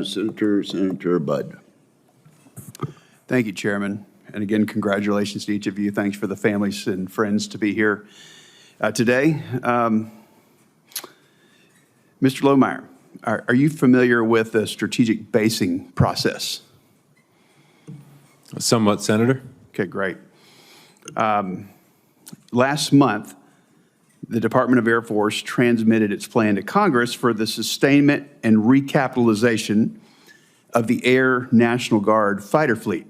Senator Budd. Thank you, Chairman. And again, congratulations to each of you. Thanks for the families and friends to be here today. Mr. Lohmeier, are you familiar with the strategic basing process? Somewhat, Senator. Okay, great. Last month, the Department of Air Force transmitted its plan to Congress for the sustainment and recapitalization of the Air National Guard fighter fleet.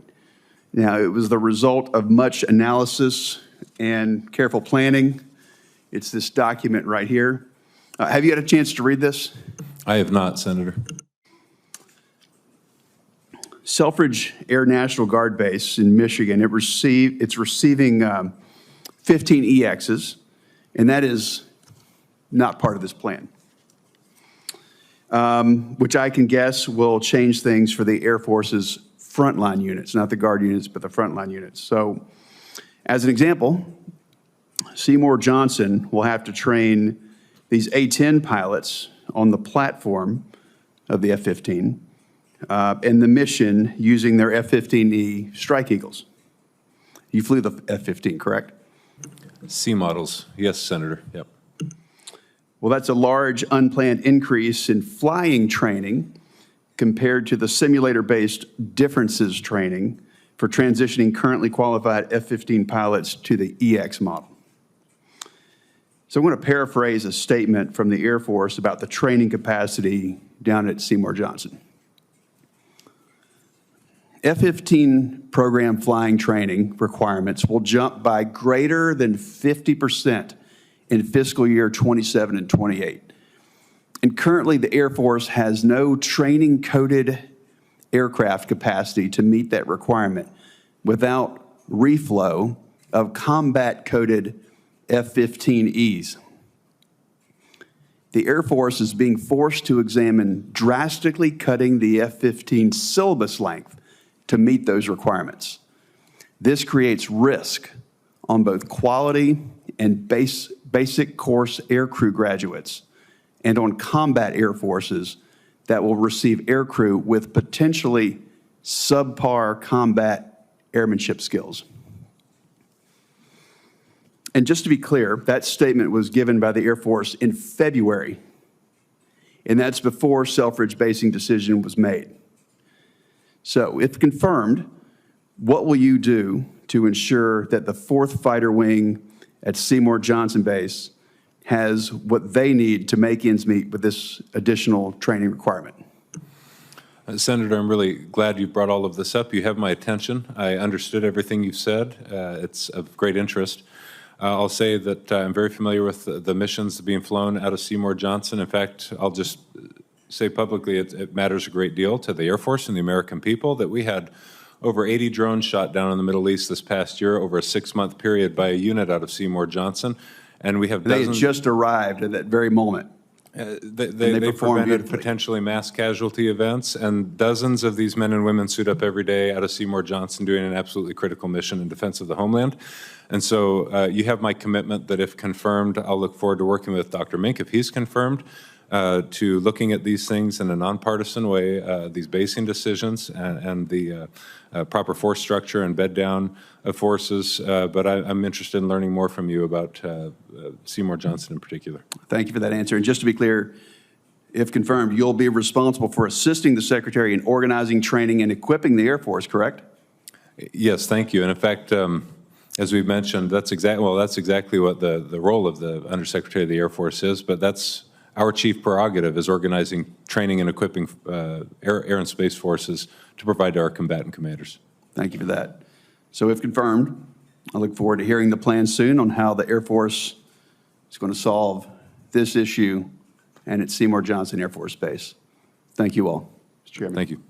Now, it was the result of much analysis and careful planning. It's this document right here. Have you had a chance to read this? I have not, Senator. Selfridge Air National Guard Base in Michigan, it's receiving 15 EXs, and that is not part of this plan, which I can guess will change things for the Air Force's frontline units, not the Guard units, but the frontline units. So, as an example, Seymour Johnson will have to train these A-10 pilots on the platform of the F-15 and the mission using their F-15E Strike Eagles. You flew the F-15, correct? C models, yes, Senator. Yep. Well, that's a large unplanned increase in flying training compared to the simulator-based differences training for transitioning currently qualified F-15 pilots to the EX model. So I'm going to paraphrase a statement from the Air Force about the training capacity down at Seymour Johnson. F-15 program flying training requirements will jump by greater than 50% in fiscal year 27 and 28. And currently, the Air Force has no training-coded aircraft capacity to meet that requirement without reflow of combat-coded F-15Es. The Air Force is being forced to examine drastically cutting the F-15 syllabus length to meet those requirements. This creates risk on both quality and basic course aircrew graduates and on combat air forces that will receive aircrew with potentially subpar combat airmanship skills. And just to be clear, that statement was given by the Air Force in February, and that's before Selfridge basing decision was made. So, if confirmed, what will you do to ensure that the 4th Fighter Wing at Seymour Johnson Base has what they need to make ends meet with this additional training requirement? Senator, I'm really glad you brought all of this up. You have my attention. I understood everything you've said. It's of great interest. I'll say that I'm very familiar with the missions being flown out of Seymour Johnson. In fact, I'll just say publicly it matters a great deal to the Air Force and the American people that we had over 80 drones shot down in the Middle East this past year over a 6-month period by a unit out of Seymour Johnson. And we have dozens. They had just arrived at that very moment. They prevented potentially mass casualty events, and dozens of these men and women suit up every day out of Seymour Johnson doing an absolutely critical mission in defense of the homeland. And so you have my commitment that if confirmed, I'll look forward to working with Dr. Mink, if he's confirmed, to looking at these things in a nonpartisan way, these basing decisions and the proper force structure and bed down of forces. But I'm interested in learning more from you about Seymour Johnson in particular. Thank you for that answer. And just to be clear, if confirmed, you'll be responsible for assisting the Secretary in organizing, training, and equipping the Air Force, correct? Yes, thank you. And in fact, as we've mentioned, that's exactly what the role of the Undersecretary of the Air Force is, but that's our chief prerogative is organizing, training, and equipping air and space forces to provide to our combatant commanders. Thank you for that. So if confirmed, I look forward to hearing the plan soon on how the Air Force is going to solve this issue and at Seymour Johnson Air Force Base. Thank you all, Mr. Chairman. Thank you.